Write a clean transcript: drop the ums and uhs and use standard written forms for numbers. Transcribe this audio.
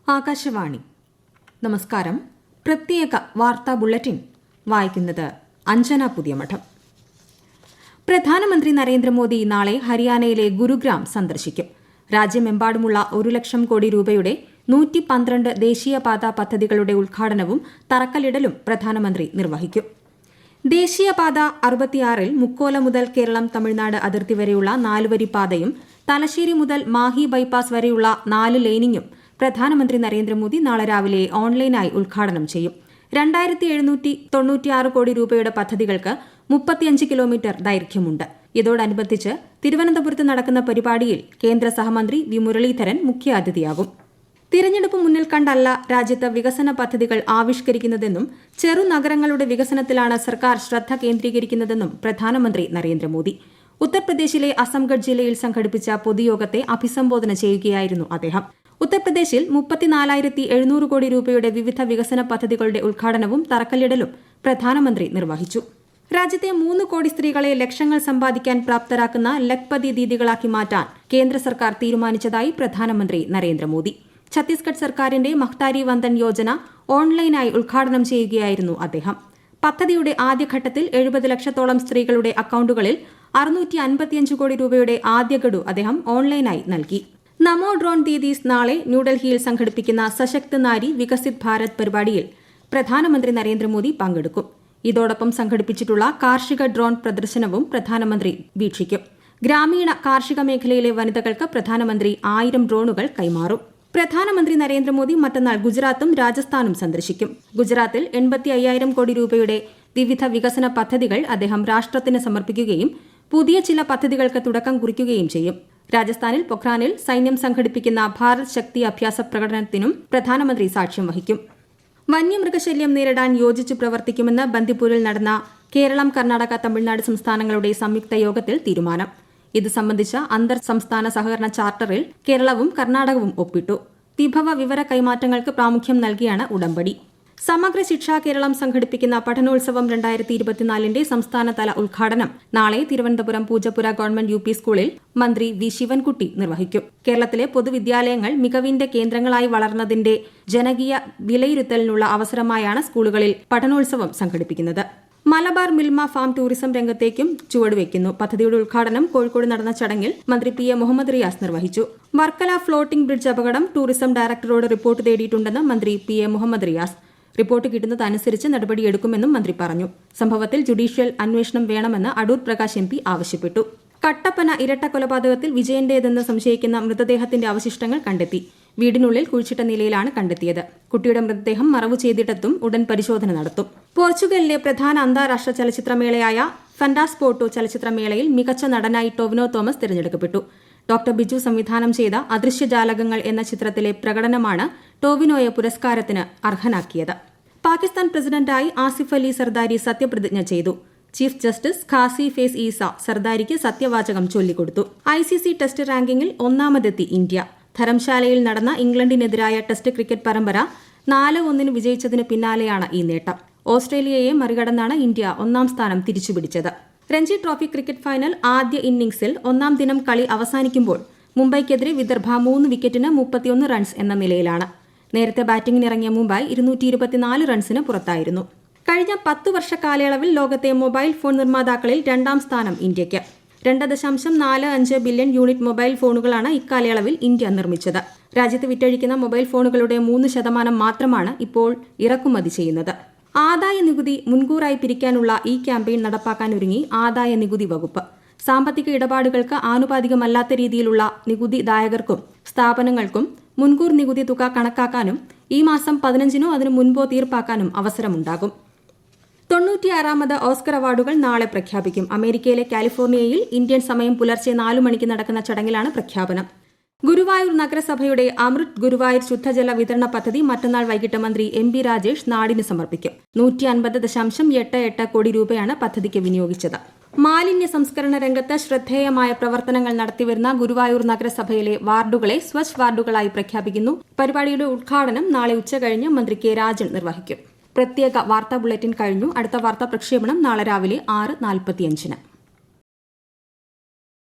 ആകാശവാണി. നമസ്കാരം. പ്രത്യേക വാർത്താ ബുള്ളറ്റിൻ വായിക്കുന്നത് അഞ്ജന പുതിയമഠം. പ്രധാനമന്ത്രി നരേന്ദ്രമോദി നാളെ ഹരിയാനയിലെ ഗുരുഗ്രാം സന്ദർശിക്കും. രാജ്യമെമ്പാടുമുള്ള 1,00,000 കോടി രൂപയുടെ 112 ദേശീയപാത പദ്ധതികളുടെ ഉദ്ഘാടനവും തറക്കല്ലിടലും പ്രധാനമന്ത്രി നിർവഹിക്കും. ദേശീയപാത 66-ൽ മുക്കോല മുതൽ കേരളം തമിഴ്നാട് അതിർത്തി വരെയുള്ള 4-വരി പാതയും തലശ്ശേരി മുതൽ മാഹി ബൈപ്പാസ് വരെയുള്ള 4 ലെയിനിങ്ങും പ്രധാനമന്ത്രി നരേന്ദ്രമോദി നാളെ രാവിലെ ഓൺലൈനായി ഉദ്ഘാടനം ചെയ്യും. 2,796 കോടി രൂപയുടെ പദ്ധതികൾക്ക് 35 കിലോമീറ്റർ ദൈർഘ്യമുണ്ട്. ഇതോടനുബന്ധിച്ച് തിരുവനന്തപുരത്ത് നടക്കുന്ന പരിപാടിയിൽ കേന്ദ്ര സഹമന്ത്രി വി മുരളീധരൻ മുഖ്യാതിഥിയാകും. തിരഞ്ഞെടുപ്പ് മുന്നിൽ കണ്ടല്ല രാജ്യത്ത് വികസന പദ്ധതികൾ ആവിഷ്കരിക്കുന്നതെന്നും ചെറുനഗരങ്ങളുടെ വികസനത്തിലാണ് സർക്കാർ ശ്രദ്ധ കേന്ദ്രീകരിക്കുന്നതെന്നും പ്രധാനമന്ത്രി നരേന്ദ്രമോദി ഉത്തർപ്രദേശിലെ അസംഗഡ് ജില്ലയിൽ സംഘടിപ്പിച്ച പൊതുയോഗത്തെ അഭിസംബോധന ചെയ്യുകയായിരുന്നു അദ്ദേഹം. ഉത്തർപ്രദേശിൽ 34,700 കോടി രൂപയുടെ വിവിധ വികസന പദ്ധതികളുടെ ഉദ്ഘാടനവും തറക്കല്ലിടലും പ്രധാനമന്ത്രി നിർവഹിച്ചു. രാജ്യത്തെ 3 കോടി സ്ത്രീകളെ ലക്ഷങ്ങൾ സമ്പാദിക്കാൻ പ്രാപ്തരാക്കുന്ന ലഖ്പതി ദീദികളാക്കി മാറ്റാൻ കേന്ദ്ര സർക്കാർ തീരുമാനിച്ചതായി പ്രധാനമന്ത്രി നരേന്ദ്രമോദി. ഛത്തീസ്ഗഡ് സർക്കാരിന്റെ മഹ്താരി വന്ദൻ യോജന ഓൺലൈനായി ഉദ്ഘാടനം ചെയ്യുകയായിരുന്നു അദ്ദേഹം. പദ്ധതിയുടെ ആദ്യഘട്ടത്തിൽ 70 ലക്ഷത്തോളം സ്ത്രീകളുടെ അക്കൌണ്ടുകളിൽ 655 കോടി രൂപയുടെ ആദ്യ ഗഡു അദ്ദേഹം ഓൺലൈനായി നൽകി. നമോ ഡ്രോൺ ദീദീസ് നാളെ ന്യൂഡൽഹിയിൽ സംഘടിപ്പിക്കുന്ന സശക്ത് നാരി വികസിത് ഭാരത് പരിപാടിയിൽ പ്രധാനമന്ത്രി നരേന്ദ്രമോദി പങ്കെടുക്കും. ഇതോടൊപ്പം സംഘടിപ്പിച്ചിട്ടുള്ള കാർഷിക ഡ്രോൺ പ്രദർശനവും പ്രധാനമന്ത്രി വീക്ഷിക്കും. ഗ്രാമീണ കാർഷിക മേഖലയിലെ വനിതകൾക്ക് പ്രധാനമന്ത്രി 1000 ഡ്രോണുകൾ കൈമാറും. പ്രധാനമന്ത്രി നരേന്ദ്രമോദി മറ്റന്നാൾ ഗുജറാത്തും രാജസ്ഥാനും സന്ദർശിക്കും. ഗുജറാത്തിൽ 85,000 കോടി രൂപയുടെ വിവിധ വികസന പദ്ധതികൾ അദ്ദേഹം രാഷ്ട്രത്തിന് സമർപ്പിക്കുകയും പുതിയ ചില പദ്ധതികൾക്ക് തുടക്കം കുറിക്കുകയും ചെയ്യും. രാജസ്ഥാനിൽ പൊഖ്രാനിൽ സൈന്യം സംഘടിപ്പിക്കുന്ന ഭാരത് ശക്തി അഭ്യാസ പ്രകടനത്തിനും പ്രധാനമന്ത്രി സാക്ഷ്യം വഹിക്കും. വന്യമൃഗശല്യം നേരിടാൻ യോജിച്ച് പ്രവർത്തിക്കുമെന്ന് ബന്ദിപ്പൂരിൽ നടന്ന കേരളം, കർണാടക, തമിഴ്നാട് സംസ്ഥാനങ്ങളുടെ സംയുക്ത യോഗത്തിൽ തീരുമാനം. ഇത് സംബന്ധിച്ച അന്തർ സംസ്ഥാന സഹകരണ ചാർട്ടറിൽ കേരളവും കർണാടകവും ഒപ്പിട്ടു. വിഭവ വിവര കൈമാറ്റങ്ങൾക്ക് പ്രാമുഖ്യം നൽകിയാണ് ഉടമ്പടി. സമഗ്ര ശിക്ഷാ കേരളം സംഘടിപ്പിക്കുന്ന പഠനോത്സവം 2024ന്റെ സംസ്ഥാനതല ഉദ്ഘാടനം നാളെ തിരുവനന്തപുരം പൂജപ്പുര ഗവൺമെന്റ് UP സ്കൂളിൽ മന്ത്രി വി ശിവൻകുട്ടി നിർവഹിക്കും. കേരളത്തിലെ പൊതുവിദ്യാലയങ്ങൾ മികവിന്റെ കേന്ദ്രങ്ങളായി വളർന്നതിന്റെ ജനകീയ വിലയിരുത്തലിനുള്ള അവസരമായാണ് സ്കൂളുകളിൽ പഠനോത്സവം സംഘടിപ്പിക്കുന്നത്. മലബാർ മിൽമ ഫാം ടൂറിസം രംഗത്തേക്കും ചുവടുവയ്ക്കുന്നു. പദ്ധതിയുടെ ഉദ്ഘാടനം കോഴിക്കോട് നടന്ന ചടങ്ങിൽ മന്ത്രി PA മുഹമ്മദ് റിയാസ് നിർവഹിച്ചു. വർക്കല ഫ്ലോട്ടിംഗ് ബ്രിഡ്ജ് അപകടം ടൂറിസം ഡയറക്ടറോട് റിപ്പോർട്ട് തേടിയിട്ടുണ്ടെന്ന് മന്ത്രി PA മുഹമ്മദ് റിയാസ്. റിപ്പോർട്ട് കിട്ടുന്നതനുസരിച്ച് നടപടിയെടുക്കുമെന്നും മന്ത്രി പറഞ്ഞു. സംഭവത്തിൽ ജുഡീഷ്യൽ അന്വേഷണം വേണമെന്ന് അടൂർ പ്രകാശ് MP ആവശ്യപ്പെട്ടു. കട്ടപ്പന ഇരട്ട കൊലപാതകത്തിൽ വിജയന്റേതെന്ന് സംശയിക്കുന്ന മൃതദേഹത്തിന്റെ അവശിഷ്ടങ്ങൾ കണ്ടെത്തി. വീടിനുള്ളിൽ കുഴിച്ചിട്ട നിലയിലാണ് കണ്ടെത്തിയത്. കുട്ടിയുടെ മൃതദേഹം മറവു ചെയ്തിടത്തും ഉടൻ പരിശോധന നടത്തും. പോർച്ചുഗലിലെ പ്രധാന അന്താരാഷ്ട്ര ചലച്ചിത്രമേളയായ ഫെന്റാസ്പോർട്ടോ ചലച്ചിത്രമേളയിൽ മികച്ച നടനായി ടൊവിനോ തോമസ് തിരഞ്ഞെടുക്കപ്പെട്ടു. ഡോക്ടർ ബിജു സംവിധാനം ചെയ്ത അദൃശ്യജാലകങ്ങൾ എന്ന ചിത്രത്തിലെ പ്രകടനമാണ് ടൊവിനോയെ പുരസ്കാരത്തിന് അർഹനാക്കിയത്. പാകിസ്ഥാൻ പ്രസിഡന്റായി ആസിഫ് അലി സർദാരി സത്യപ്രതിജ്ഞ ചെയ്തു. ചീഫ് ജസ്റ്റിസ് ഖാസി ഫേസ് ഈസ സർദാരിക്ക് സത്യവാചകം ചൊല്ലിക്കൊടുത്തു. ICC ടെസ്റ്റ് റാങ്കിങ്ങിൽ ഒന്നാമതെത്തി ഇന്ത്യ. ധരംശാലയിൽ നടന്ന ഇംഗ്ലണ്ടിനെതിരായ ടെസ്റ്റ് ക്രിക്കറ്റ് പരമ്പര 4-1 വിജയിച്ചതിന് പിന്നാലെയാണ് ഈ നേട്ടം. ഓസ്ട്രേലിയയെ മറികടന്നാണ് ഇന്ത്യ ഒന്നാം സ്ഥാനം തിരിച്ചുപിടിച്ചത്. രഞ്ജി ട്രോഫി ക്രിക്കറ്റ് ഫൈനൽ ആദ്യ ഇന്നിംഗ്സിൽ ഒന്നാം ദിനം കളി അവസാനിക്കുമ്പോൾ മുംബൈക്കെതിരെ വിദർഭ 3 വിക്കറ്റിന് 31 റൺസ് എന്ന നിലയിലാണ്. നേരത്തെ ബാറ്റിംഗിനിറങ്ങിയ മുംബൈ 224 റൺസിന് പുറത്തായിരുന്നു. കഴിഞ്ഞ 10 വർഷ കാലയളവിൽ ലോകത്തെ മൊബൈൽ ഫോൺ നിർമ്മാതാക്കളിൽ 2ാം സ്ഥാനം ഇന്ത്യയ്ക്ക്. 2.45 ബില്യൺ യൂണിറ്റ് മൊബൈൽ ഫോണുകളാണ് ഇക്കാലയളവിൽ ഇന്ത്യ നിർമ്മിച്ചത്. രാജ്യത്ത് വിറ്റഴിക്കുന്ന മൊബൈൽ ഫോണുകളുടെ 3% മാത്രമാണ് ഇപ്പോൾ ഇറക്കുമതി ചെയ്യുന്നത്. ആദായ നികുതി മുൻകൂറായി പിരിക്കാനുള്ള ഈ ക്യാമ്പയിൻ നടപ്പാക്കാനൊരുങ്ങി ആദായ നികുതി വകുപ്പ്. സാമ്പത്തിക ഇടപാടുകൾക്ക് ആനുപാതികമല്ലാത്ത രീതിയിലുള്ള നികുതിദായകർക്കും സ്ഥാപനങ്ങൾക്കും മുൻകൂർ നികുതി തുക കണക്കാക്കാനും ഈ മാസം 15-നോ അതിനു മുൻപോ തീർപ്പാക്കാനും അവസരമുണ്ടാകും. 96ാമത് ഓസ്കർ അവാർഡുകൾ നാളെ പ്രഖ്യാപിക്കും. അമേരിക്കയിലെ കാലിഫോർണിയയിൽ ഇന്ത്യൻ സമയം പുലർച്ചെ 4 മണിക്ക് നടക്കുന്ന ചടങ്ങിലാണ് പ്രഖ്യാപനം. ഗുരുവായൂർ നഗരസഭയുടെ അമൃത് ഗുരുവായൂർ ശുദ്ധജല വിതരണ പദ്ധതി മറ്റന്നാൾ വൈകിട്ട് മന്ത്രി MB രാജേഷ് നാടിന് സമർപ്പിക്കും. 150.88 കോടി രൂപയാണ് പദ്ധതിക്ക് വിനിയോഗിച്ചത്. മാലിന്യ സംസ്കരണ രംഗത്ത് ശ്രദ്ധേയമായ പ്രവർത്തനങ്ങൾ നടത്തിവരുന്ന ഗുരുവായൂർ നഗരസഭയിലെ വാർഡുകളെ സ്വച്ഛ് വാർഡുകളായി പ്രഖ്യാപിക്കുന്നു. പരിപാടിയുടെ ഉദ്ഘാടനം നാളെ ഉച്ചകഴിഞ്ഞ് മന്ത്രി K രാജൻ നിർവഹിക്കും. പ്രത്യേക വാർത്താ ബുള്ളറ്റിൻ കഴിഞ്ഞു. അടുത്ത വാർത്താ പ്രക്ഷേപണം നാളെ രാവിലെ 6:45-ന്.